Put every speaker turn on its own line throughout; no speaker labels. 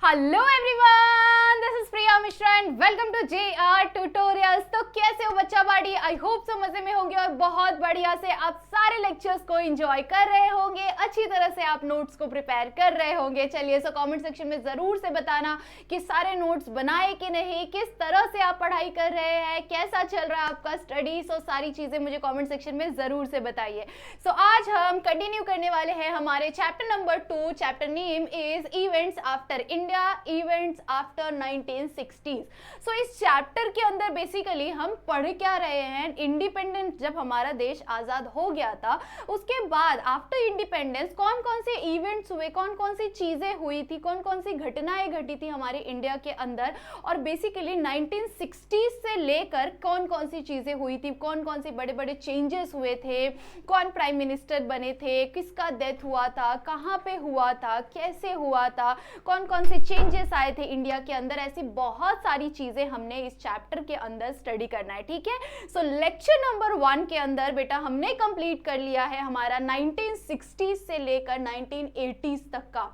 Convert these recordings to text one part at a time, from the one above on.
Hello everyone, this is Priya Mishra and welcome to JR tutorials. तो कैसे हो बच्चा बाड़ी? आई होप सो मजे में होंगे और बहुत बढ़िया से आप सारे लेक्चर्स को एंजॉय कर रहे होंगे, अच्छी तरह से आप नोट्स को प्रिपेयर कर रहे होंगे। चलिए सो कमेंट सेक्शन में जरूर से बताना कि सारे नोट्स बनाए कि नहीं, किस तरह से आप पढ़ाई कर रहे हैं, कैसा चल रहा है आपका स्टडी। सो सारी चीजें मुझे कॉमेंट सेक्शन में जरूर से बताइए। सो आज हम कंटिन्यू करने वाले हैं हमारे chapter number 2। Chapter name is events after India, events after 1960s। सो इस चैप्टर के अंदर बेसिकली हम पढ़ क्या रहे हैं, इंडिपेंडेंस जब हमारा देश आजाद हो गया था उसके बाद आफ्टर इंडिपेंडेंस कौन कौन से इवेंट्स हुए, कौन कौन सी चीजें हुई थी, कौन कौन सी घटनाएं घटी थी हमारे इंडिया के अंदर, और बेसिकली 1960s से लेकर कौन कौन सी चीजें हुई थी, कौन कौन से बड़े बड़े चेंजेस हुए थे, कौन प्राइम मिनिस्टर बने थे, किसका डेथ हुआ था, कहाँ पे हुआ था, कैसे हुआ था, कौन कौन से चेंजेस आए थे इंडिया के अंदर। ऐसी बहुत सारी चीजें हमने इस चैप्टर के अंदर स्टडी करना है, ठीक है। सो लेक्चर नंबर 1 के अंदर बेटा हमने कंप्लीट कर लिया है हमारा 1960s से लेकर 1980s तक का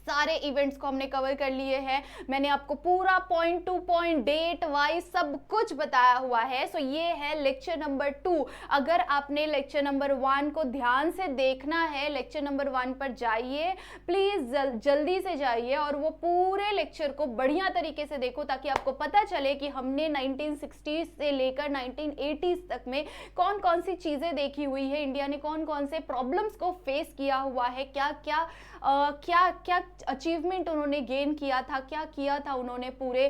सारे इवेंट्स को हमने कवर कर लिए हैं। मैंने आपको पूरा point to point date wise सब कुछ बताया हुआ है। सो ये है लेक्चर नंबर 2। अगर आपने लेक्चर नंबर 1 को ध्यान से देखना है, लेक्चर नंबर 1 पर जाइए प्लीज, जल्दी से जाइए और वो पूरे लेक्चर को बढ़िया तरीके से देखो ताकि आपको पता चले कि हमने 1960s से लेकर 1980s तक में कौन कौन सी चीजें देखी हुई है, इंडिया ने कौन कौन से प्रॉब्लम्स को फेस किया हुआ है, क्या क्या अचीवमेंट उन्होंने गेन किया था, क्या किया था उन्होंने पूरे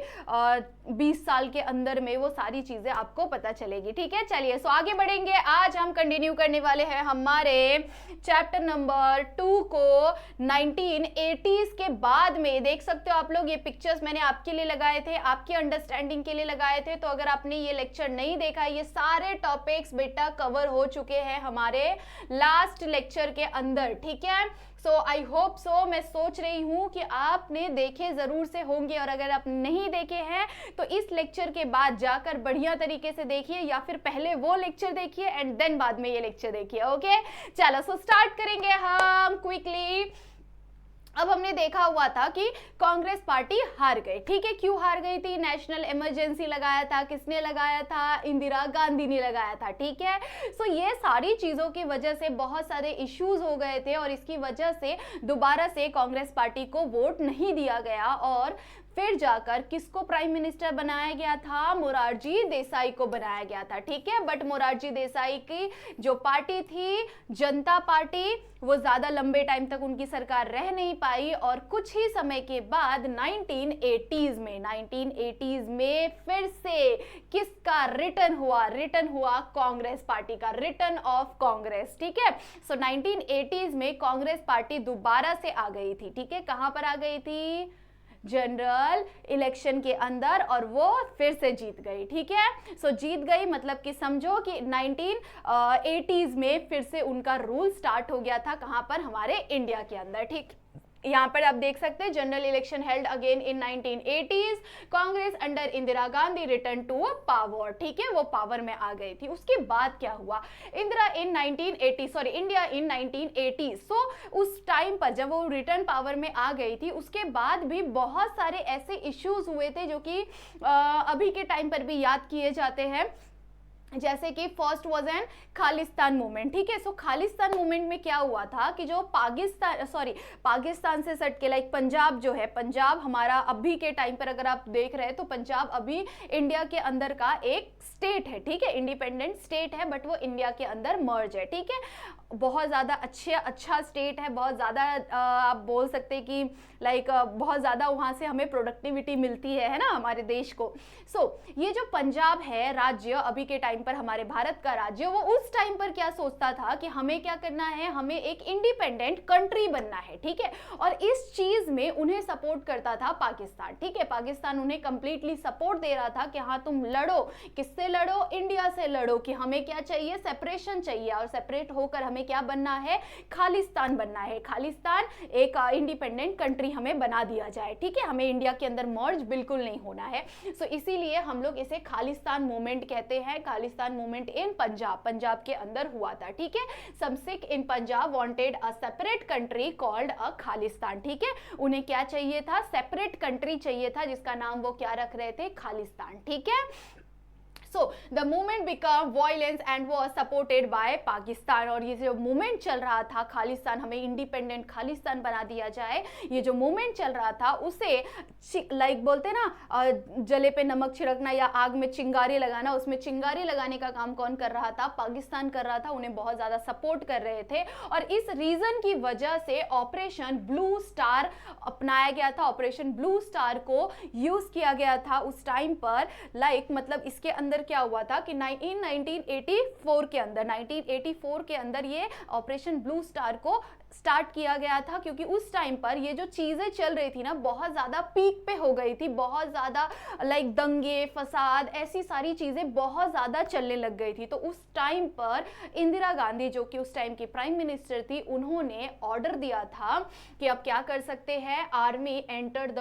20 साल के अंदर में, वो सारी चीजें आपको पता चलेगी, ठीक है। चलिए सो आगे बढ़ेंगे। आज हम कंटिन्यू करने वाले हैं हमारे चैप्टर नंबर 2 को 1980s के बाद में। देख सकते हो आप लोग, ये पिक्चर्स मैंने आपके लिए लगाए थे, आपकी अंडरस्टैंडिंग के लिए लगाए थे। तो अगर आपने ये लेक्चर नहीं देखा, ये सारे टॉपिक्स बेटा कवर हो चुके हैं हमारे लास्ट लेक्चर के अंदर, ठीक है। सो आई होप सो, मैं सोच रही हूं कि आपने देखे जरूर से होंगे, और अगर आप नहीं देखे हैं तो इस लेक्चर के बाद जाकर बढ़िया तरीके से देखिए, या फिर पहले वो लेक्चर देखिए एंड देन बाद में ये लेक्चर देखिए, ओके। चलो सो स्टार्ट करेंगे हम क्विकली। अब हमने देखा हुआ था कि कांग्रेस पार्टी हार गई, ठीक है। क्यों हार गई थी? नेशनल इमरजेंसी लगाया था, किसने लगाया था? इंदिरा गांधी ने लगाया था, ठीक है। सो ये सारी चीजों की वजह से बहुत सारे इश्यूज हो गए थे और इसकी वजह से दोबारा से कांग्रेस पार्टी को वोट नहीं दिया गया और फिर जाकर किसको प्राइम मिनिस्टर बनाया गया था? मोरारजी देसाई को बनाया गया था, ठीक है। बट मोरारजी देसाई की जो पार्टी थी, जनता पार्टी, वो ज्यादा लंबे टाइम तक उनकी सरकार रह नहीं पाई और कुछ ही समय के बाद 1980s में फिर से किसका रिटर्न हुआ? रिटर्न हुआ कांग्रेस पार्टी का, रिटर्न ऑफ कांग्रेस, ठीक है। सो 1980s में कांग्रेस पार्टी दोबारा से आ गई थी, ठीक है। कहां पर आ गई थी? जनरल इलेक्शन के अंदर, और वो फिर से जीत गई, ठीक है। सो जीत गई मतलब कि समझो कि 1980s में फिर से उनका रूल स्टार्ट हो गया था। कहां पर? हमारे इंडिया के अंदर, ठीक। यहाँ पर आप देख सकते हैं, general election held again in 1980s, Congress under Indira Gandhi return to power, ठीक है, वो पावर में आ गई थी। उसके बाद क्या हुआ? इंदिरा इन 1980 सॉरी इंडिया इन 1980s। सो उस टाइम पर जब वो रिटर्न पावर में आ गई थी, उसके बाद भी बहुत सारे ऐसे इश्यूज हुए थे जो कि अभी के टाइम पर भी याद किए जाते हैं, जैसे कि first was an Khalistan movement, ठीक है। सो खालिस्तान मूवमेंट में क्या हुआ था कि जो पाकिस्तान से सट के, लाइक पंजाब जो है, पंजाब हमारा अभी के टाइम पर अगर आप देख रहे हैं तो पंजाब अभी इंडिया के अंदर का एक स्टेट है, ठीक है, इंडिपेंडेंट स्टेट है, बट वो इंडिया के अंदर मर्ज है, ठीक है। बहुत ज़्यादा अच्छा स्टेट है, बहुत ज़्यादा आप बोल सकते हैं कि लाइक बहुत ज़्यादा वहाँ से हमें प्रोडक्टिविटी मिलती है ना हमारे देश को। सो ये जो पंजाब है राज्य, अभी के टाइम पर हमारे भारत का राज्य, वो उस टाइम पर क्या सोचता था कि हमें क्या करना है, हमें एक इंडिपेंडेंट कंट्री बनना है, ठीक है। और इस चीज में उन्हें सपोर्ट करता था पाकिस्तान, ठीक है। पाकिस्तान उन्हें कंप्लीटली सपोर्ट दे रहा था कि हाँ तुम लड़ो, किससे लड़ो? इंडिया से लड़ो, कि हमें क्या चाहिए? सेपरेशन चाहिए, और सेपरेट होकर हमें क्या बनना है? खालिस्तान बनना है, खालिस्तान एक इंडिपेंडेंट कंट्री हमें बना दिया जाए, ठीक है। हमें इंडिया के अंदर मर्ज बिल्कुल नहीं होना है। सो इसीलिए हम लोग इसे खालिस्तान मूवमेंट कहते हैं, खालिस्तान खालिस्तान मूवमेंट इन पंजाब के अंदर हुआ था, ठीक है। Some Sikh in Punjab wanted a separate country called a Khalistan, ठीक है। उन्हें क्या चाहिए था? सेपरेट कंट्री चाहिए था जिसका नाम वो क्या रख रहे थे? खालिस्तान, ठीक है। So the movement became violence and was supported by Pakistan. और ये जो मूवमेंट चल रहा था खालिस्तान, हमें इंडिपेंडेंट खालिस्तान बना दिया जाए, ये जो मूवमेंट चल रहा था उसे लाइक बोलते ना जले पे नमक छिड़कना या आग में चिंगारी लगाना, उसमें चिंगारी लगाने का काम कौन कर रहा था? पाकिस्तान कर रहा था। उन्हें बहुत ज्यादा सपोर्ट कर रहे थे और इस रीजन की वजह से ऑपरेशन ब्लू स्टार अपनाया गया था। ऑपरेशन ब्लू स्टार को यूज किया गया था उस टाइम पर। लाइक मतलब इसके अंदर क्या हुआ था कि 1984 के अंदर ये ऑपरेशन ब्लू स्टार को स्टार्ट किया गया था, क्योंकि उस टाइम पर ये जो चीजें चल रही थी ना बहुत ज्यादा पीक पे हो गई थी, बहुत ज्यादा लाइक दंगे फसाद ऐसी सारी चीजें बहुत ज्यादा चलने लग गई थी। तो उस टाइम पर इंदिरा गांधी जो कि उस टाइम की प्राइम मिनिस्टर थी, उन्होंने ऑर्डर दिया था कि अब क्या कर सकते हैं, army enter the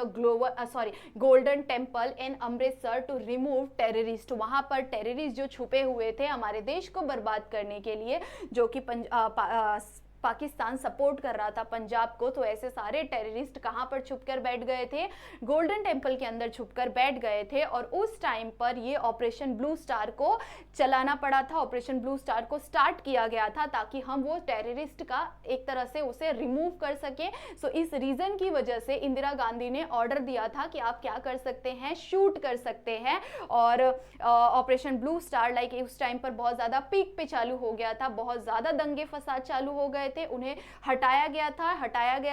golden temple in Amritsar to remove terrorist. वहां पर टेररिस्ट जो छुपे हुए थे हमारे देश को बर्बाद करने के लिए, जो कि पाकिस्तान सपोर्ट कर रहा था पंजाब को, तो ऐसे सारे टेररिस्ट कहां पर छुपकर बैठ गए थे? गोल्डन टेम्पल के अंदर छुपकर बैठ गए थे। और उस टाइम पर ये ऑपरेशन ब्लू स्टार को चलाना पड़ा था, ऑपरेशन ब्लू स्टार को स्टार्ट किया गया था ताकि हम वो टेररिस्ट का एक तरह से उसे रिमूव कर सके। सो इस रीजन की वजह से इंदिरा गांधी ने ऑर्डर दिया था कि आप क्या कर सकते हैं, शूट कर सकते हैं। और ऑपरेशन ब्लू स्टार लाइक उस टाइम पर बहुत ज्यादा पीक पे चालू हो गया था, बहुत ज्यादा दंगे फसाद चालू हो गए थे, उन्हें हटाया गया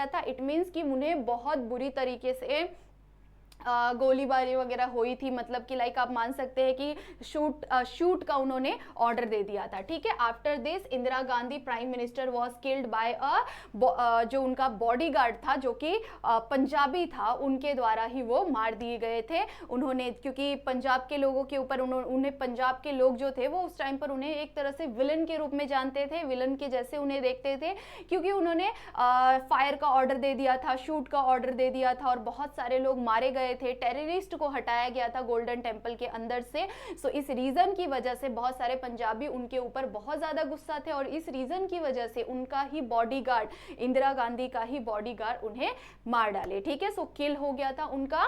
था। इट मींस कि उन्हें बहुत बुरी तरीके से गोलीबारी वगैरह हुई थी, मतलब कि लाइक आप मान सकते हैं कि शूट का उन्होंने ऑर्डर दे दिया था, ठीक है। After this Indira Gandhi prime minister was killed by जो उनका बॉडीगार्ड था जो कि पंजाबी था, उनके द्वारा ही वो मार दिए गए थे। उन्होंने क्योंकि पंजाब के लोगों के ऊपर उन्हें पंजाब के लोग जो थे वो उस टाइम पर उन्हें एक तरह से विलन के रूप में जानते थे, विलन के जैसे उन्हें देखते थे, क्योंकि उन्होंने फायर का ऑर्डर दे दिया था, शूट का ऑर्डर दे दिया था और बहुत सारे लोग मारे गए थे, टेररिस्ट को हटाया गया था गोल्डन टेम्पल के अंदर से। सो इस रीजन की वजह से बहुत सारे पंजाबी उनके ऊपर बहुत ज्यादा गुस्सा थे और इस रीजन की वजह से उनका ही बॉडीगार्ड, इंदिरा गांधी का ही बॉडीगार्ड उन्हें मार डाले, ठीक है। सो किल हो गया था उनका।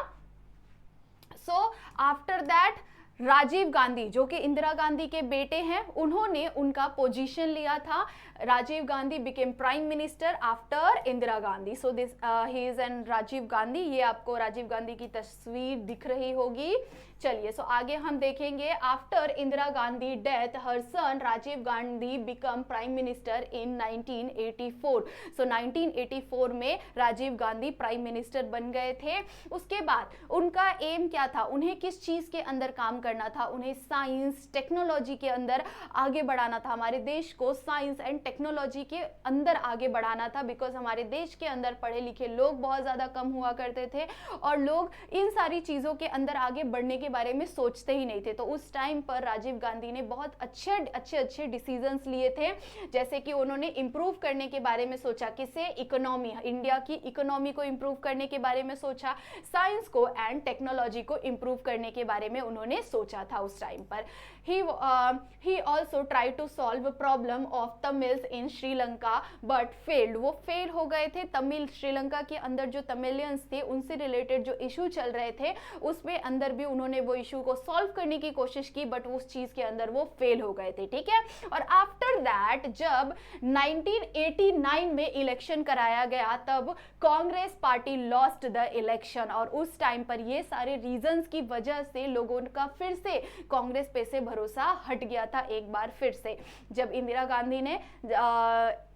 So after that Rajiv Gandhi जो कि इंदिरा गांधी के बेटे हैं, उन्होंने उनका पोजीशन लिया था। Rajiv Gandhi became prime minister after Indira Gandhi. So this he is an Rajiv Gandhi. ये आपको राजीव गांधी की तस्वीर दिख रही होगी। चलिए सो आगे हम देखेंगे। After Indira Gandhi death her son Rajiv Gandhi become prime minister in 1984। So 1984 में राजीव गांधी प्राइम मिनिस्टर बन गए थे। उसके बाद उनका एम क्या था, उन्हें किस चीज के अंदर काम करना था? उन्हें साइंस टेक्नोलॉजी के अंदर आगे बढ़ाना था, हमारे देश को साइंस एंड टेक्नोलॉजी के अंदर आगे बढ़ाना था। बिकॉज हमारे देश के अंदर पढ़े लिखे लोग बहुत ज्यादा कम हुआ करते थे और लोग इन सारी चीजों के अंदर आगे बढ़ने के बारे में सोचते ही नहीं थे। तो उस टाइम पर राजीव गांधी ने बहुत अच्छे डिसीजंस लिए थे, जैसे कि उन्होंने इंप्रूव करने के बारे में सोचा, किसे? इकोनॉमी, इंडिया की इकोनॉमी को इंप्रूव करने के बारे में सोचा, साइंस को एंड टेक्नोलॉजी को इंप्रूव करने के बारे में उन्होंने सोचा था उस टाइम पर। he also tried to solve a problem of Tamils in Sri Lanka but failed। वो फेल हो गए थे। तमिल, श्रीलंका के अंदर जो तमिलियंस थे उनसे रिलेटेड जो इशू चल रहे थे उसमें अंदर भी उन्होंने वो इशू को सॉल्व करने की कोशिश की, बट उस चीज के अंदर वो फेल हो गए थे, ठीक है। और आफ्टर दैट जब 1989 में इलेक्शन कराया गया तब Congress party lost the election और उस टाइम पर ये सारे रीजंस की वजह से लोगों का फिर से कांग्रेस पे से भरोसा हट गया था एक बार फिर से। जब इंदिरा गांधी ने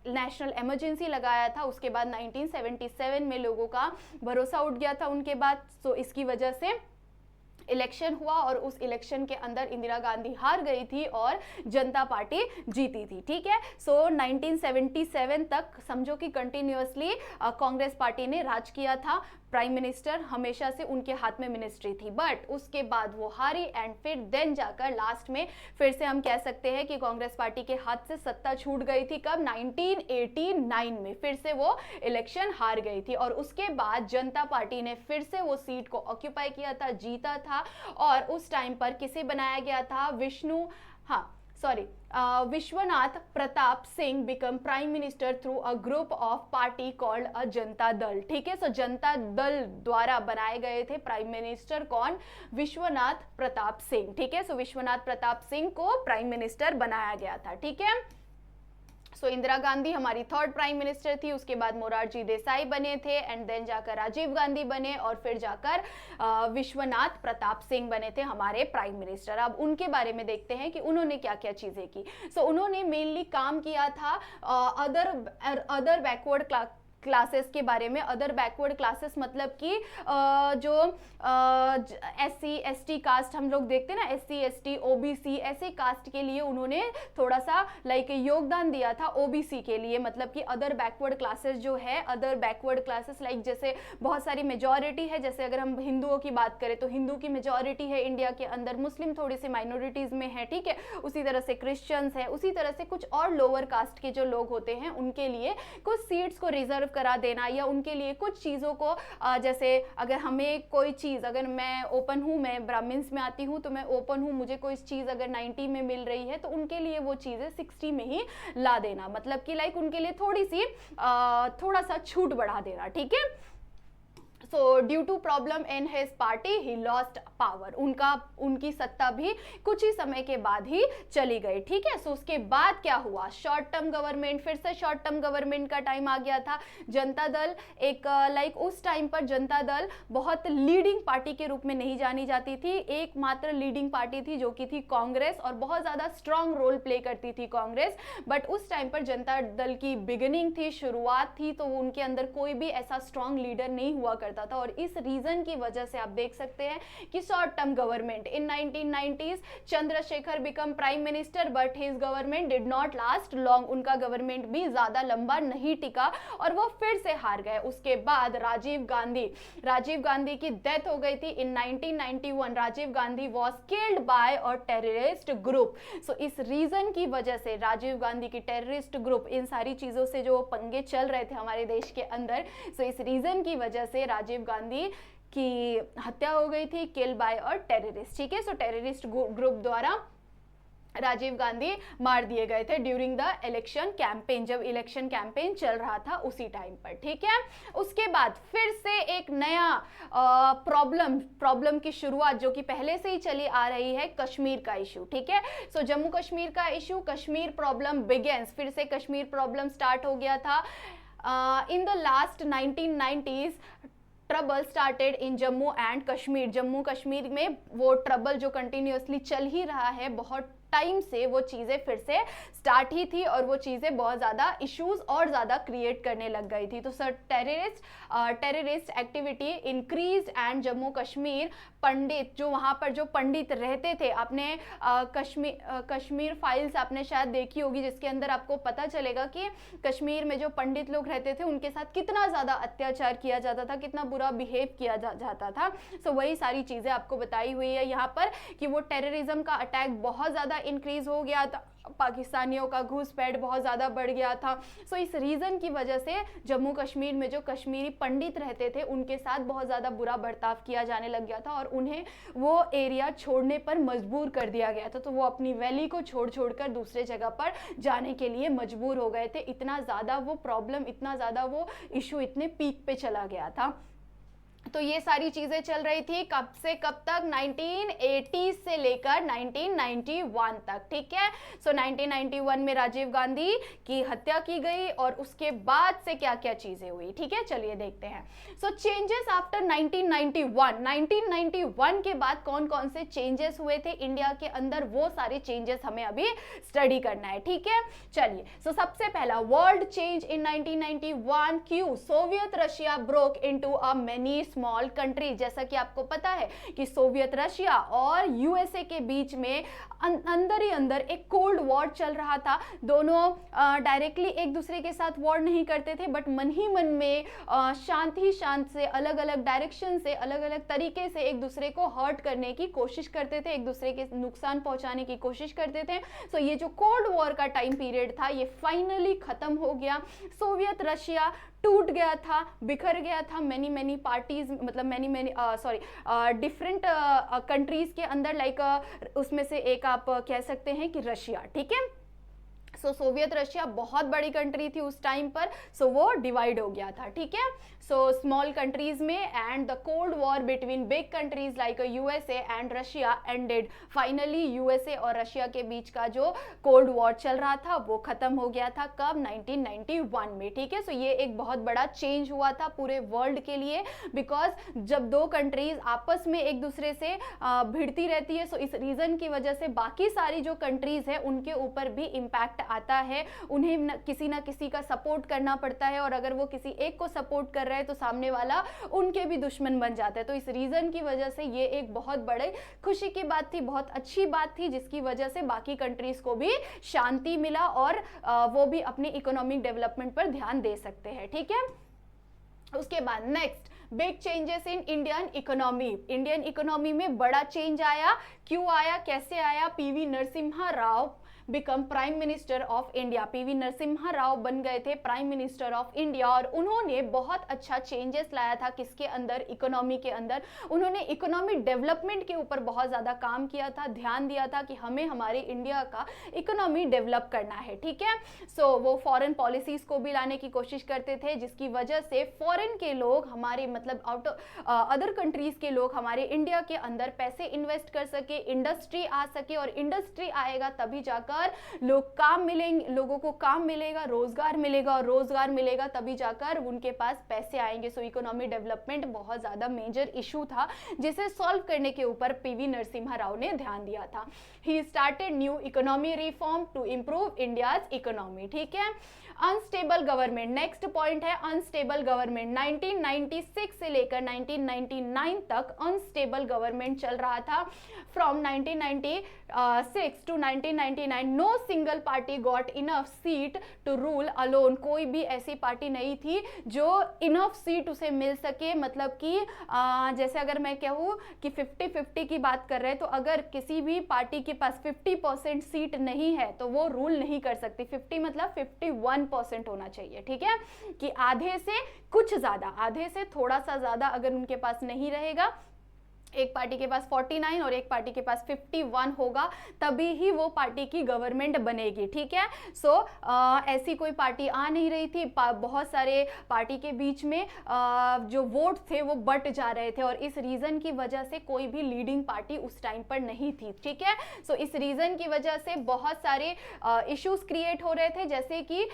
नेशनल इमरजेंसी लगाया था उसके बाद 1977 में लोगों का भरोसा उठ गया था उनके बाद। सो इसकी वजह से इलेक्शन हुआ और उस इलेक्शन के अंदर इंदिरा गांधी हार गई थी और जनता पार्टी जीती थी, ठीक है। सो 1977 तक समझो कि कंटिन्यूअसली कांग्रेस पार्टी ने राज किया था। प्राइम मिनिस्टर हमेशा से उनके हाथ में मिनिस्ट्री थी, बट उसके बाद वो हारी एंड फिर देन जाकर लास्ट में फिर से हम कह सकते हैं कि कांग्रेस पार्टी के हाथ से सत्ता छूट गई थी। कब? 1989 में फिर से वो इलेक्शन हार गई थी और उसके बाद जनता पार्टी ने फिर से वो सीट को ऑक्यूपाई किया था, जीता था। और उस टाइम पर किसे बनाया गया था? हाँ sorry, Vishwanath Pratap Singh become prime minister through a group of party called a Janata Dal. ठीक है, सो जनता दल द्वारा बनाए गए थे प्राइम मिनिस्टर कौन, विश्वनाथ प्रताप सिंह। ठीक है, सो विश्वनाथ प्रताप सिंह को प्राइम मिनिस्टर बनाया गया था। ठीक है, सो इंदिरा गांधी हमारी थर्ड प्राइम मिनिस्टर थी, उसके बाद मोरारजी देसाई बने थे एंड देन जाकर राजीव गांधी बने और फिर जाकर विश्वनाथ प्रताप सिंह बने थे हमारे प्राइम मिनिस्टर। अब उनके बारे में देखते हैं कि उन्होंने क्या क्या चीजें की। सो उन्होंने मेनली काम किया था अदर बैकवर्ड क्लासेस के बारे में। अदर बैकवर्ड क्लासेस मतलब कि जो SC ST कास्ट हम लोग देखते हैं ना, SC ST OBC ऐसे कास्ट के लिए उन्होंने थोड़ा सा लाइक योगदान दिया था OBC के लिए। मतलब कि अदर बैकवर्ड क्लासेस जो है, अदर बैकवर्ड क्लासेस लाइक जैसे बहुत सारी मेजॉरिटी है, जैसे अगर हम हिंदुओं की बात करें तो हिंदू की मेजॉरिटी है इंडिया के अंदर, मुस्लिम थोड़ी सी माइनॉरिटीज में है। ठीक है, उसी तरह से क्रिश्चियंस है, उसी तरह से कुछ और लोअर कास्ट के जो लोग होते हैं उनके लिए कुछ सीट्स को रिजर्व करा देना, या उनके लिए कुछ चीज़ों को जैसे अगर हमें कोई चीज़, अगर मैं ओपन हूँ, मैं ब्राह्मण्स में आती हूँ तो मैं ओपन हूँ, मुझे कोई चीज़ अगर 90 में मिल रही है तो उनके लिए वो चीज़ें 60 में ही ला देना। मतलब कि लाइक उनके लिए थोड़ा सा छूट बढ़ा देना। ठीक है, so due to problem in his party he lost power. उनकी सत्ता भी कुछ ही समय के बाद ही चली गई। ठीक है, सो उसके बाद क्या हुआ, शॉर्ट टर्म गवर्नमेंट, फिर से शॉर्ट टर्म गवर्नमेंट का टाइम आ गया था। जनता दल एक लाइक उस टाइम पर जनता दल बहुत लीडिंग पार्टी के रूप में नहीं जानी जाती थी। एकमात्र लीडिंग पार्टी थी जो कि थी कांग्रेस, और बहुत ज्यादा स्ट्रांग रोल प्ले करती थी कांग्रेस। बट उस टाइम पर जनता दल की बिगिनिंग थी, शुरुआत थी, तो उनके अंदर कोई भी ऐसा स्ट्रांग लीडर नहीं हुआ करता था। और इस रीजन की वजह से आप देख सकते हैं कि short term government in 1990s Chandrashekhar become prime minister but his government did not last long. उनका गवर्नमेंट भी ज्यादा लंबा नहीं टिका और वो फिर से हार गए। उसके बाद राजीव गांधी की डेथ हो गई थी in 1991। Rajiv Gandhi was killed by और टेररिस्ट ग्रुप। सो इस रीजन की वजह से राजीव गांधी की टेररिस्ट ग्रुप, इन सारी चीजों से जो पंगे चल रहे थे हमारे देश के अंदर, सो इस रीजन की वजह से राजीव गांधी की हत्या हो गई थी, किल बाय और टेररिस्ट। ठीक है, सो टेररिस्ट ग्रुप द्वारा राजीव गांधी मार दिए गए थे ड्यूरिंग द इलेक्शन कैंपेन, जब इलेक्शन कैंपेन चल रहा था उसी टाइम पर। ठीक है, उसके बाद फिर से एक नया प्रॉब्लम की शुरुआत जो कि पहले से ही चली आ रही है, कश्मीर का इशू। ठीक है, सो जम्मू कश्मीर का इशू, कश्मीर प्रॉब्लम बिगेंस, फिर से कश्मीर प्रॉब्लम स्टार्ट हो गया था in the last 1990s। Trouble started in Jammu and Kashmir. Jammu Kashmir में वो ट्रबल जो कंटिन्यूसली चल ही रहा है बहुत टाइम से, वो चीज़ें फिर से स्टार्ट ही थी और वो चीज़ें बहुत ज़्यादा इश्यूज और ज़्यादा क्रिएट करने लग गई थी। तो sir terrorist activity increase and Jammu Kashmir Pandit, जो वहाँ पर जो पंडित रहते थे, आपने कश्मीर फाइल्स आपने शायद देखी होगी जिसके अंदर आपको पता चलेगा कि कश्मीर में जो पंडित लोग रहते थे उनके साथ कितना ज़्यादा अत्याचार किया जाता था, कितना बुरा बिहेव किया जाता था। सो वही सारी चीज़ें आपको बताई हुई है यहाँ पर कि वो टेररिज्म का अटैक बहुत ज़्यादा इंक्रीज हो गया था, पाकिस्तानियों का घुसपैठ बहुत ज़्यादा बढ़ गया था। सो इस रीज़न की वजह से जम्मू कश्मीर में जो कश्मीरी पंडित रहते थे उनके साथ बहुत ज़्यादा बुरा बर्ताव किया जाने लग गया था और उन्हें वो एरिया छोड़ने पर मजबूर कर दिया गया था। तो वो अपनी वैली को छोड़कर दूसरे जगह पर जाने के लिए मजबूर हो गए थे। इतना ज़्यादा वो प्रॉब्लम, इतना ज़्यादा वो इशू इतने पीक पे चला गया था। तो ये सारी चीजें चल रही थी कब से कब तक, 1980 से लेकर 1991 तक। ठीक है, सो 1991 में राजीव गांधी की हत्या की गई और उसके बाद से क्या क्या चीजें हुई। ठीक है, चलिए देखते हैं। सो चेंजेस आफ्टर 1991 के बाद कौन कौन से चेंजेस हुए थे इंडिया के अंदर, वो सारे चेंजेस हमें अभी स्टडी करना है। ठीक है, चलिए। सो सबसे पहला वर्ल्ड चेंज इन 1991, क्यों? Soviet Russia broke into a many small country. जैसा कि आपको पता है कि सोवियत रशिया और यूएसए के बीच में अंदर ही अंदर एक कोल्ड वॉर चल रहा था। दोनों डायरेक्टली एक दूसरे के साथ वॉर नहीं करते थे, बट मन ही मन में शांत ही शांत से, अलग अलग डायरेक्शन से, अलग अलग तरीके से एक दूसरे को हर्ट करने की कोशिश करते थे, एक दूसरे के नुकसान पहुंचाने की कोशिश करते थे। सो ये जो कोल्ड वॉर का टाइम पीरियड था ये फाइनली खत्म हो गया। सोवियत रशिया टूट गया था, बिखर गया था मैनी पार्टीज, मतलब मैनी डिफरेंट कंट्रीज के अंदर, लाइक उसमें से एक आप कह सकते हैं कि रशिया, ठीक है। सो सोवियत रशिया बहुत बड़ी कंट्री थी उस टाइम पर, सो वो डिवाइड हो गया था, ठीक है। सो स्मॉल कंट्रीज में, and the cold war between big countries like USA and Russia ended. Finally USA और रशिया के बीच का जो कोल्ड वॉर चल रहा था वो खत्म हो गया था, कब? 1991 में, ठीक है। सो ये एक बहुत बड़ा चेंज हुआ था पूरे वर्ल्ड के लिए, बिकॉज जब दो कंट्रीज आपस में एक दूसरे से भिड़ती रहती है, सो इस रीजन की वजह से बाकी सारी जो कंट्रीज है उनके ऊपर भी इम्पैक्ट आता है, उन्हें ना किसी का सपोर्ट करना पड़ता है, और अगर वो किसी एक को सपोर्ट कर रहे हैं तो सामने वाला उनके भी दुश्मन बन जाता है। तो इस रीजन की वजह से ये एक बहुत बड़े खुशी की बात थी, बहुत अच्छी बात थी, जिसकी वजह से बाकी कंट्रीज को भी शांति मिला और वो भी अपनी इकोनॉमिक डेवलपमेंट पर ध्यान दे सकते हैं, ठीक है। उसके बाद next, big changes in Indian economy. Indian economy में बड़ा चेंज आया, क्यों आया, कैसे आया? PV Narasimha Rao become prime minister of India. PV Narasimha Rao बन गए थे प्राइम मिनिस्टर ऑफ इंडिया, और उन्होंने बहुत अच्छा चेंजेस लाया था किसके अंदर? इकोनॉमी के अंदर। उन्होंने इकोनॉमी डेवलपमेंट के ऊपर बहुत ज्यादा काम किया था, ध्यान दिया था कि हमें हमारी इंडिया का इकोनॉमी डेवलप करना है, ठीक है। सो वो फॉरेन पॉलिसीज को भी लाने की कोशिश करते थे, जिसकी वजह से फॉरेन के लोग हमारे, मतलब आउट अदर कंट्रीज के लोग हमारे इंडिया के अंदर पैसे इन्वेस्ट कर सके, इंडस्ट्री आ सके, और इंडस्ट्री आएगा तभी जाकर लोगों को काम मिलेगा, रोजगार मिलेगा, और रोजगार मिलेगा तभी जाकर उनके पास पैसे आएंगे। सो इकोनॉमी डेवलपमेंट बहुत ज्यादा मेजर इशू था, जिसे सॉल्व करने के ऊपर पीवी नरसिम्हा राव ने ध्यान दिया था। He started new economy reform to improve India's economy, ठीक है। अनस्टेबल गवर्नमेंट, नेक्स्ट पॉइंट है अनस्टेबल गवर्नमेंट। 1996 से लेकर 1999 तक अनस्टेबल गवर्नमेंट चल रहा था। From 1996 to 1999 no single party got enough seat to rule alone. कोई भी ऐसी पार्टी नहीं थी जो इनफ सीट उसे मिल सके, मतलब कि जैसे अगर मैं कहूँ कि 50-50 की बात कर रहे हैं, तो अगर किसी भी पार्टी के पास 50% सीट नहीं है तो वो रूल नहीं कर सकती। 50 मतलब 51% होना चाहिए, ठीक है, कि आधे से कुछ ज्यादा, आधे से थोड़ा सा ज्यादा अगर उनके पास नहीं रहेगा, एक पार्टी के पास 49 और एक पार्टी के पास 51 होगा, तभी ही वो पार्टी की गवर्नमेंट बनेगी, ठीक है। सो ऐसी कोई पार्टी आ नहीं रही थी, बहुत सारे पार्टी के बीच में जो वोट थे वो बट जा रहे थे, और इस रीजन की वजह से कोई भी लीडिंग पार्टी उस टाइम पर नहीं थी, ठीक है। सो इस रीजन की वजह से बहुत सारे इश्यूज क्रिएट हो रहे थे, जैसे कि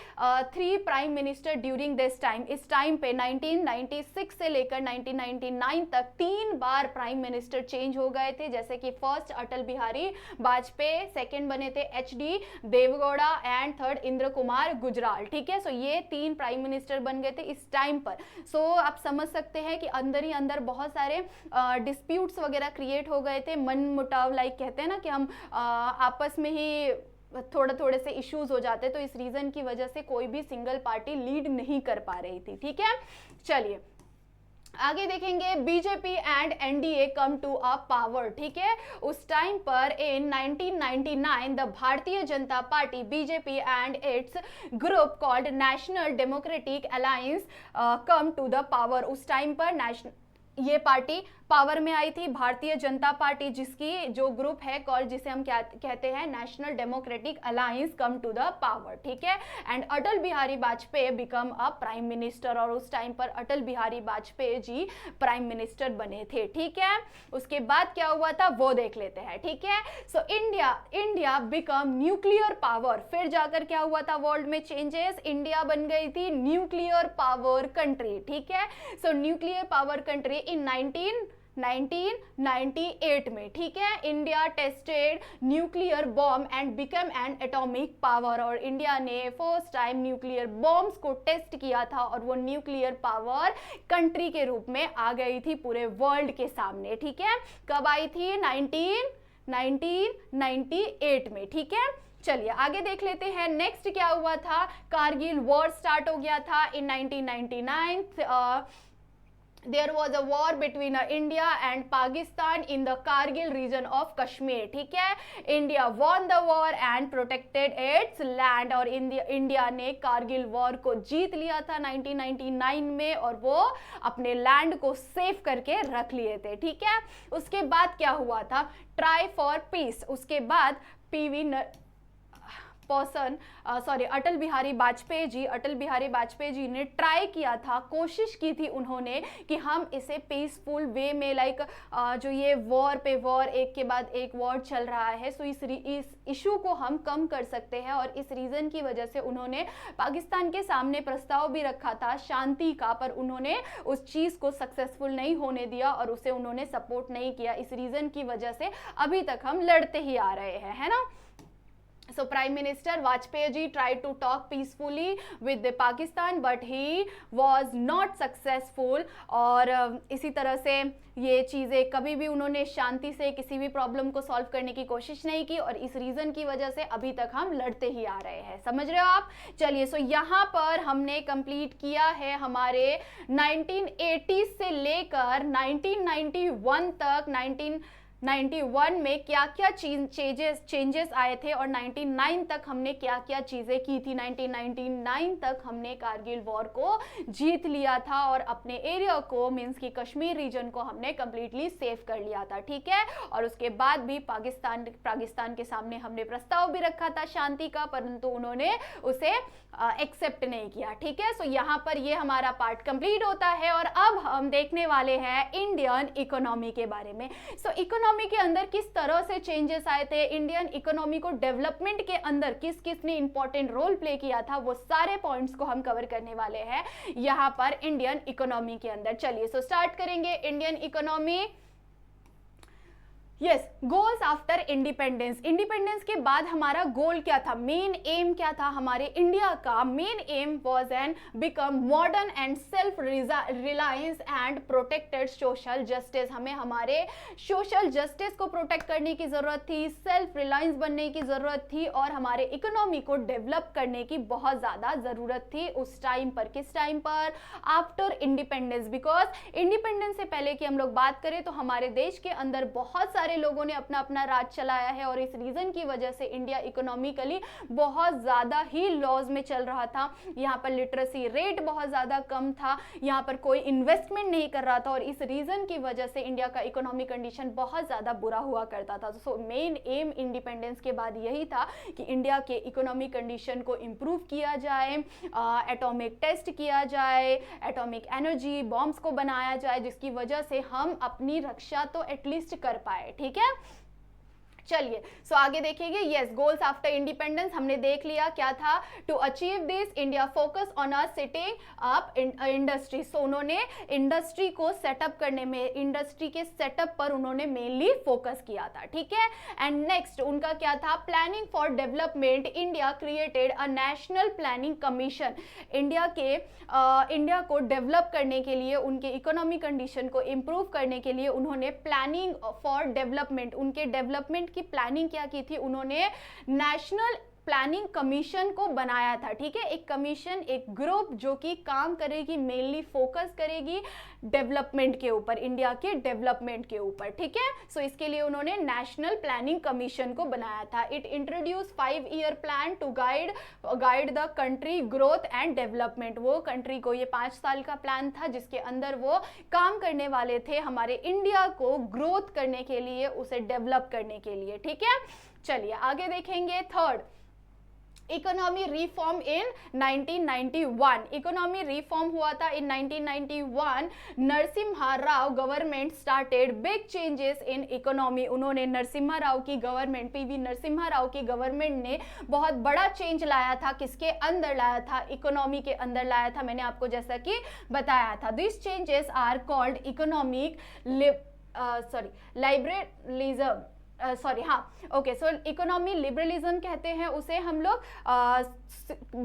3 prime minister during this time. इस टाइम पे 1996 से लेकर 1999 तक 3 बार प्राइम मिनिस्टर चेंज हो गए थे, जैसे कि फर्स्ट अटल बिहारी वाजपेयी, सेकंड बने थे H D Deve Gowda, and third Inder Kumar Gujral, ठीक है। सो ये 3 प्राइम मिनिस्टर बन गए थे इस टाइम पर। सो आप समझ सकते हैं कि अंदर ही अंदर बहुत सारे डिस्प्यूट्स वगैरह क्रिएट हो गए थे, मन मुटाव, लाइक कहते हैं ना कि हम आपस में ही थोड़े से इश्यूज हो जाते, तो इस रीजन की वजह से कोई भी सिंगल पार्टी लीड नहीं कर पा रही थी, ठीक है। चलिए आगे देखेंगे, BJP and NDA come to a power, ठीक है। उस टाइम पर इन 1999 the Bharatiya Janata party BJP and its group called National Democratic Alliance come to the power. उस टाइम पर ये पार्टी पावर में आई थी, भारतीय जनता पार्टी, जिसकी जो ग्रुप है कॉल, जिसे हम क्या कहते हैं, National Democratic Alliance come to the power, ठीक है। And Atal Bihari Vajpayee become a prime minister, और उस टाइम पर अटल बिहारी वाजपेयी जी प्राइम मिनिस्टर बने थे, ठीक है। उसके बाद क्या हुआ था वो देख लेते हैं, ठीक है। So India become nuclear power. फिर जाकर क्या हुआ था वर्ल्ड में चेंजेस, इंडिया बन गई थी न्यूक्लियर पावर कंट्री, ठीक है। सो न्यूक्लियर पावर कंट्री इन 1998 में, ठीक है। India tested nuclear bomb and become an atomic power, और इंडिया ने फर्स्ट टाइम न्यूक्लियर बॉम्ब्स को टेस्ट किया था, और वो न्यूक्लियर पावर कंट्री के रूप में आ गई थी पूरे वर्ल्ड के सामने, ठीक है। कब आई थी? 1998 में, ठीक है। चलिए आगे देख लेते हैं नेक्स्ट क्या हुआ था। कारगिल वॉर स्टार्ट हो गया था in 1999। There was a war between India and Pakistan in the Kargil region of Kashmir, ठीक है। India won the war and protected its land, और इंडिया ने कारगिल वॉर को जीत लिया था 1999 में, और वो अपने लैंड को सेव करके रख लिए थे, ठीक है। उसके बाद क्या हुआ था, ट्राई फॉर पीस, उसके बाद अटल बिहारी वाजपेयी जी ने ट्राई किया था, कोशिश की थी उन्होंने कि हम इसे पीसफुल वे में, लाइक जो ये वॉर पे वॉर, एक के बाद एक वॉर चल रहा है, सो इस इशू को हम कम कर सकते हैं, और इस रीज़न की वजह से उन्होंने पाकिस्तान के सामने प्रस्ताव भी रखा था शांति का, पर उन्होंने उस चीज़ को सक्सेसफुल नहीं होने दिया और उसे उन्होंने सपोर्ट नहीं किया। इस रीज़न की वजह से अभी तक हम लड़ते ही आ रहे हैं, है ना। So Prime Minister Vajpayee ji tried to talk peacefully with the Pakistan, but he was not successful। और इसी तरह से ये चीज़ें कभी भी उन्होंने शांति से किसी भी प्रॉब्लम को सॉल्व करने की कोशिश नहीं की, और इस रीज़न की वजह से अभी तक हम लड़ते ही आ रहे हैं, समझ रहे हो आप। चलिए, सो यहाँ पर हमने कंप्लीट किया है हमारे 1980 से लेकर 1991 तक। 1991 में क्या क्या चेंजेस आए थे, और 99 तक हमने क्या क्या चीज़ें की थी। 1999 तक हमने कारगिल वॉर को जीत लिया था, और अपने एरिया को, मीन्स कि कश्मीर रीजन को हमने कंप्लीटली सेव कर लिया था, ठीक है। और उसके बाद भी पाकिस्तान के सामने हमने प्रस्ताव भी रखा था शांति का, परंतु उन्होंने उसे एक्सेप्ट नहीं किया, ठीक है। सो यहाँ पर ये हमारा पार्ट कंप्लीट होता है, और अब हम देखने वाले हैं इंडियन इकोनॉमी के बारे में। सो इकोनॉमी के अंदर किस तरह से चेंजेस आए थे, इंडियन इकोनॉमी को डेवलपमेंट के अंदर किस किस ने इंपॉर्टेंट रोल प्ले किया था, वो सारे पॉइंट्स को हम कवर करने वाले हैं यहाँ पर इंडियन इकोनॉमी के अंदर। चलिए, सो स्टार्ट करेंगे Indian economy. Yes, goals after independence. Independence के बाद हमारा गोल क्या था, मेन एम क्या था हमारे इंडिया का। Main M was and become modern and self reliance and protected social justice. हमें हमारे सोशल जस्टिस को प्रोटेक्ट करने की ज़रूरत थी, सेल्फ रिलायंस बनने की ज़रूरत थी, और हमारे इकोनॉमी को डेवलप करने की बहुत ज़्यादा ज़रूरत थी उस टाइम पर। किस टाइम पर, आफ्टर इंडिपेंडेंस। बिकॉज इंडिपेंडेंस से पहले की हम लोग बात करें तो हमारे देश के अंदर बहुत सारे लोगों ने अपना अपना राज चलाया है, और इस रीजन की वजह से इंडिया इकोनॉमिकली बहुत ज़्यादा ही लॉस में चल रहा था। यहाँ पर लिटरेसी रेट बहुत ज़्यादा कम था, यहाँ पर कोई इन्वेस्टमेंट नहीं कर रहा था, और इस रीजन की वजह से इंडिया का इकोनॉमिक कंडीशन बहुत ज़्यादा बुरा हुआ करता था। सो मेन एम इंडिपेंडेंस के बाद यही था कि इंडिया के इकोनॉमिक कंडीशन को इम्प्रूव किया जाए, एटॉमिक टेस्ट किया जाए, एटॉमिक एनर्जी बॉम्ब्स को बनाया जाए, जिसकी वजह से हम अपनी रक्षा तो एटलीस्ट कर पाए, ठीक है। चलिए, सो आगे देखेंगे। यस, गोल्स आफ्टर इंडिपेंडेंस हमने देख लिया क्या था। To achieve this India focus on a setting up industry. So उन्होंने इंडस्ट्री को सेटअप करने में, इंडस्ट्री के सेटअप पर उन्होंने मेनली फोकस किया था, ठीक है। एंड नेक्स्ट उनका क्या था, planning for development. India created a national planning commission. India को डेवलप करने के लिए, उनके इकोनॉमिक कंडीशन को इम्प्रूव करने के लिए उन्होंने प्लानिंग फॉर डेवलपमेंट, उनके डेवलपमेंट की प्लानिंग क्या की थी, उन्होंने नेशनल प्लानिंग कमीशन को बनाया था, ठीक है। एक कमीशन, एक ग्रुप जो कि काम करेगी, मेनली फोकस करेगी डेवलपमेंट के ऊपर, इंडिया के डेवलपमेंट के ऊपर, ठीक है। सो इसके लिए उन्होंने नेशनल प्लानिंग कमीशन को बनाया था। It introduce 5-year plan to guide the country growth and development. वो कंट्री को, ये 5 साल का प्लान था जिसके अंदर वो काम करने वाले थे हमारे इंडिया को ग्रोथ करने के लिए, उसे डेवलप करने के लिए, ठीक है। चलिए आगे देखेंगे। Third, economy reform in 1991। Economy reform हुआ था इन 1991। Narasimha Rao government started big changes in economy. उन्होंने नरसिम्हा राव की गवर्नमेंट, पीवी नरसिम्हा राव की गवर्नमेंट ने बहुत बड़ा चेंज लाया था। किसके अंदर लाया था, इकोनॉमी के अंदर लाया था, मैंने आपको जैसा कि बताया था। This changes are called economic liberalism. Sorry हाँ ओके, सो इकोनॉमी लिबरलिज्म कहते हैं उसे हम लोग,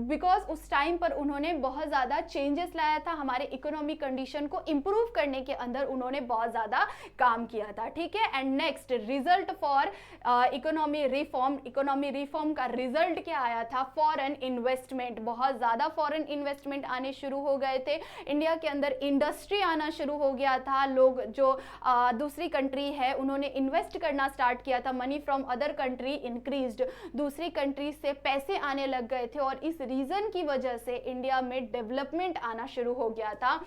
बिकॉज उस टाइम पर उन्होंने बहुत ज़्यादा चेंजेस लाया था, हमारे इकोनॉमिक कंडीशन को इम्प्रूव करने के अंदर उन्होंने बहुत ज़्यादा काम किया था, ठीक है। And next result for economy reform का रिजल्ट क्या आया था, फॉरेन इन्वेस्टमेंट, बहुत ज़्यादा फॉरेन इन्वेस्टमेंट आने शुरू हो गए थे, इंडिया के अंदर इंडस्ट्री आना शुरू हो गया था, लोग जो दूसरी कंट्री है उन्होंने इन्वेस्ट करना स्टार्ट किया था, money from other country increased, दूसरी कंट्री से पैसे आने लग गए थे, और इस रीजन की वजह से इंडिया में डेवलपमेंट आना शुरू हो गया था।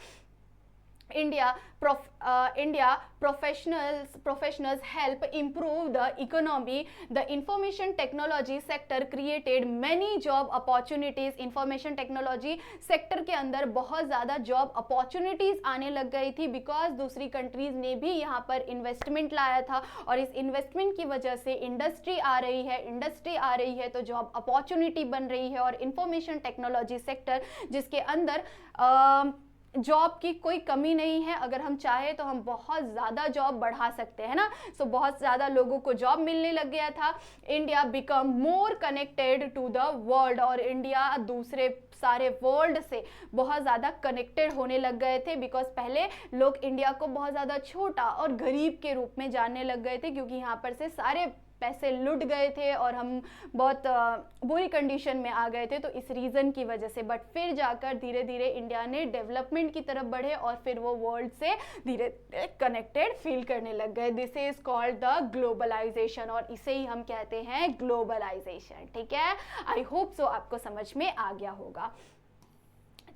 India professionals help improve the economy. The information technology sector created many job opportunities. Information technology sector के अंदर बहुत ज़्यादा job opportunities आने लग गई थी, because दूसरी countries ने भी यहाँ पर investment लाया था, और इस investment की वजह से industry आ रही है तो job opportunity बन रही है, और information technology sector जिसके अंदर जॉब की कोई कमी नहीं है, अगर हम चाहे तो हम बहुत ज़्यादा जॉब बढ़ा सकते हैं ना। सो बहुत ज़्यादा लोगों को जॉब मिलने लग गया था। India become more connected to the world, और इंडिया दूसरे सारे वर्ल्ड से बहुत ज़्यादा कनेक्टेड होने लग गए थे, बिकॉज पहले लोग इंडिया को बहुत ज़्यादा छोटा और गरीब के रूप में जानने लग गए थे, क्योंकि यहाँ पर से सारे पैसे लुट गए थे और हम बहुत बुरी कंडीशन में आ गए थे, तो इस रीज़न की वजह से। बट फिर जाकर धीरे धीरे इंडिया ने डेवलपमेंट की तरफ बढ़े, और फिर वो वर्ल्ड से धीरे धीरे कनेक्टेड फील करने लग गए। This is called the globalization, और इसे ही हम कहते हैं ग्लोबलाइजेशन, ठीक है। आई होप सो आपको समझ में आ गया होगा।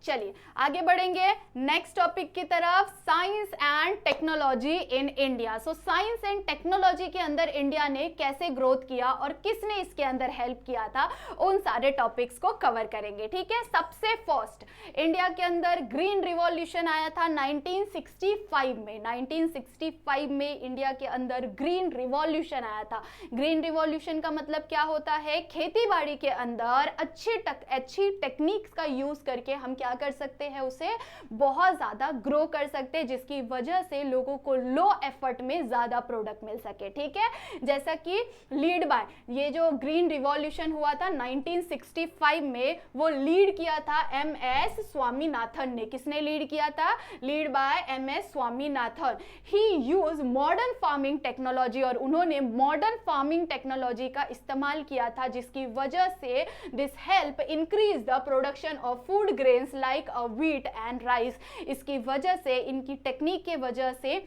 चलिए आगे बढ़ेंगे नेक्स्ट टॉपिक की तरफ, science and technology in India. So science and technology के अंदर इंडिया ने कैसे ग्रोथ किया और किसने इसके अंदर हेल्प किया था, उन सारे टॉपिक्स को कवर करेंगे, ठीक है। सबसे फर्स्ट इंडिया के अंदर ग्रीन रिवॉल्यूशन आया था 1965 में। 1965 में इंडिया के अंदर ग्रीन रिवॉल्यूशन आया था। ग्रीन रिवॉल्यूशन का मतलब क्या होता है, खेती बाड़ी के अंदर अच्छी टेक्निक्स का यूज करके हम क्या कर सकते हैं, उसे बहुत ज्यादा ग्रो कर सकते हैं, जिसकी वजह से लोगों को लो एफर्ट में ज्यादा प्रोडक्ट मिल सके, ठीक है। जैसा कि लीड बाय, ये जो ग्रीन रिवॉल्यूशन हुआ था 1965 में, वो लीड किया था MS स्वामीनाथन ने। किसने लीड किया था, lead by MS Swaminathan. He use modern farming technology, और उन्होंने मॉडर्न फार्मिंग टेक्नोलॉजी का इस्तेमाल किया था, जिसकी वजह से this help increase the production of food grains like a wheat and rice. इसकी वजह से, इनकी टेक्निक के वजह से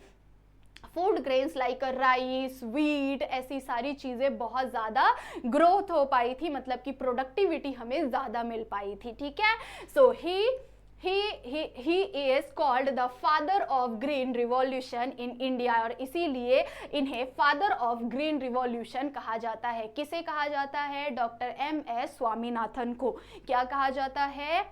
food grains like rice, wheat, ऐसी सारी चीजें बहुत ज्यादा ग्रोथ हो पाई थी, मतलब कि प्रोडक्टिविटी हमें ज्यादा मिल पाई थी, ठीक है। सो he is called the father of green revolution in India, और इसीलिए इन्हें फादर ऑफ ग्रीन रिवॉल्यूशन कहा जाता है। किसे कहा जाता है, डॉक्टर MS स्वामीनाथन को क्या कहा जाता है,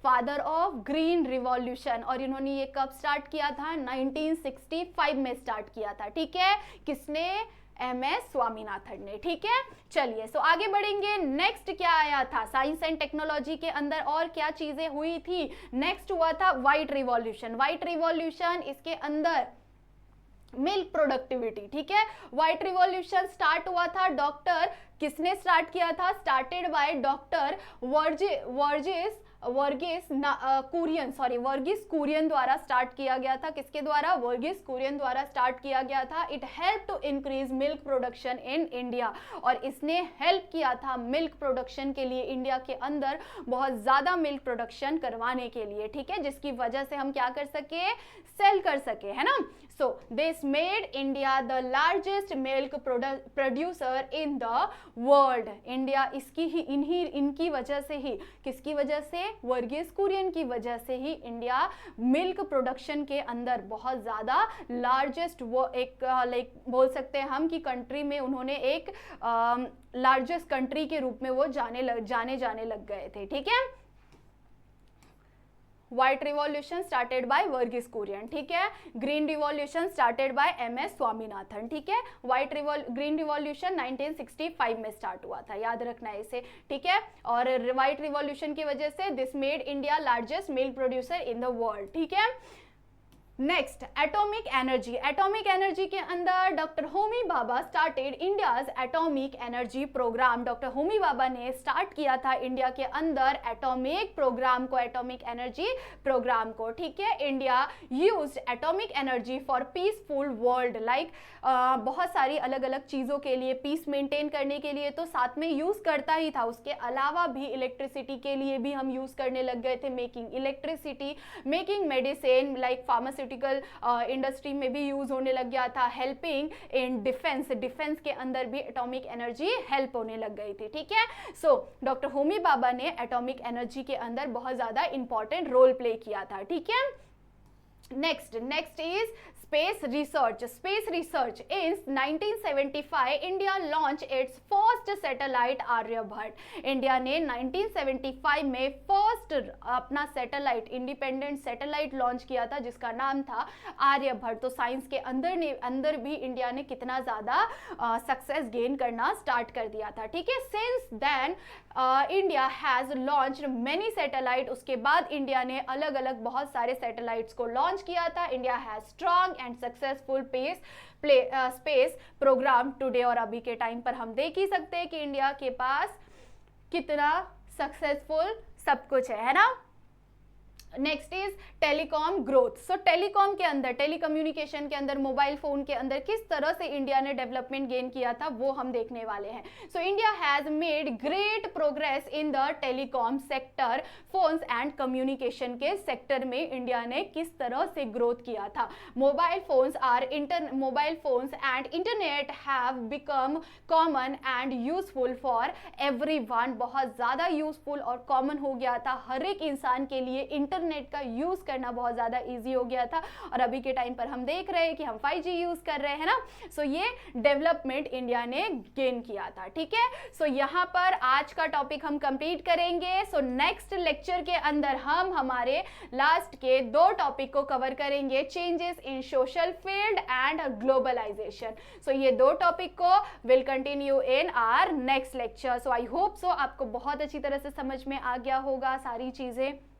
फादर ऑफ ग्रीन रिवॉल्यूशन। और इन्होंने ये कब स्टार्ट किया था, 1965 में स्टार्ट किया था, ठीक है। किसने, MS स्वामीनाथन ने, ठीक है। चलिए सो आगे बढ़ेंगे। नेक्स्ट क्या आया था साइंस एंड टेक्नोलॉजी के अंदर, और क्या चीजें हुई थी। नेक्स्ट हुआ था व्हाइट रिवॉल्यूशन। व्हाइट रिवॉल्यूशन, इसके अंदर मिल्क प्रोडक्टिविटी, ठीक है। व्हाइट रिवॉल्यूशन स्टार्ट हुआ था, डॉक्टर किसने स्टार्ट किया था, started by doctor Verghese Kurien द्वारा स्टार्ट किया गया था। किसके द्वारा, वर्गीस कुरियन द्वारा स्टार्ट किया गया था। It help to increase milk production in India, और इसने हेल्प किया था मिल्क प्रोडक्शन के लिए, इंडिया के अंदर बहुत ज्यादा मिल्क प्रोडक्शन करवाने के लिए, ठीक है, जिसकी वजह से हम क्या कर सके, सेल कर सके, है ना। So this made India the largest milk producer in the world. India इनकी वजह से ही, किसकी वजह से, वर्गीस कुरियन की वजह से ही इंडिया मिल्क प्रोडक्शन के अंदर बहुत ज़्यादा लार्जेस्ट, वो एक लाइक बोल सकते हैं हम कि कंट्री में उन्होंने एक लार्जेस्ट कंट्री के रूप में वो जाने लग गए थे, ठीक है। White revolution started by Verghese Kurien, ठीक है। Green revolution started by MS Swaminathan, ठीक है। ग्रीन रिवॉल्यूशन 1965 में स्टार्ट हुआ था, याद रखना है इसे, ठीक है। और व्हाइट रिवॉल्यूशन की वजह से this made India largest milk producer in the world, ठीक है। Next atomic energy. Atomic energy के अंदर doctor Homi Bhabha started India's atomic energy programme. Doctor Homi Bhabha ने स्टार्ट किया था इंडिया के अंदर एटॉमिक प्रोग्राम को, एटॉमिक एनर्जी प्रोग्राम को, ठीक है। India used atomic energy for peaceful world, like बहुत सारी अलग अलग चीज़ों के लिए, पीस मेंटेन करने के लिए तो साथ में यूज़ करता ही था, उसके अलावा भी इलेक्ट्रिसिटी के लिए भी हम यूज़ करने लग गए थे, making electricity, making medicine, like pharmaceutical industry में भी यूज होने लग गया था, हेल्पिंग इन डिफेंस, डिफेंस के अंदर भी एटॉमिक एनर्जी हेल्प होने लग गई थी, ठीक है। सो डॉक्टर होमी भाभा ने एटॉमिक एनर्जी के अंदर बहुत ज्यादा इंपॉर्टेंट रोल प्ले किया था, ठीक है। Next is space research. Space research. In 1975 India launched its first satellite Aryabhata. India ने 1975 में फर्स्ट अपना सैटेलाइट, इंडिपेंडेंट सैटेलाइट लॉन्च किया था जिसका नाम था आर्यभट्ट। तो साइंस के अंदर भी इंडिया ने कितना ज़्यादा सक्सेस गेन करना स्टार्ट कर दिया था, ठीक है। Since then India has launched many satellite. उसके बाद इंडिया ने अलग अलग बहुत सारे सैटेलाइट्स को लॉन्च किया था। India has strong and successful space programme today. और अभी के टाइम पर हम देख ही सकते हैं कि इंडिया के पास कितना सक्सेसफुल सब कुछ है ना। Next is telecom growth. So telecom के अंदर, टेलीकम्युनिकेशन के अंदर, मोबाइल फोन के अंदर किस तरह से इंडिया ने डेवलपमेंट गेन किया था वो हम देखने वाले हैं। So India has made great progress in the telecom sector. Phones and communication के सेक्टर में इंडिया ने किस तरह से ग्रोथ किया था। Mobile phones and internet have become common and useful for everyone. बहुत ज्यादा यूजफुल और कॉमन हो गया था, हर एक इंसान के लिए इंटरनेट का यूज करना बहुत ज्यादा इजी हो गया था। और अभी के टाइम पर हम देख रहे हैं कि हम 5G यूज कर रहे हैं ना। सो ये डेवलपमेंट इंडिया ने गेन किया था, ठीक है। सो यहाँ पर आज का टॉपिक हम कंप्लीट करेंगे। सो नेक्स्ट लेक्चर के अंदर हम हमारे लास्ट के 2 टॉपिक को कवर करेंगे, changes in social field and globalisation. So ये 2 टॉपिक को will continue in our next lecture. So I hope so आपको बहुत अच्छी तरह से समझ में आ गया होगा सारी चीजें।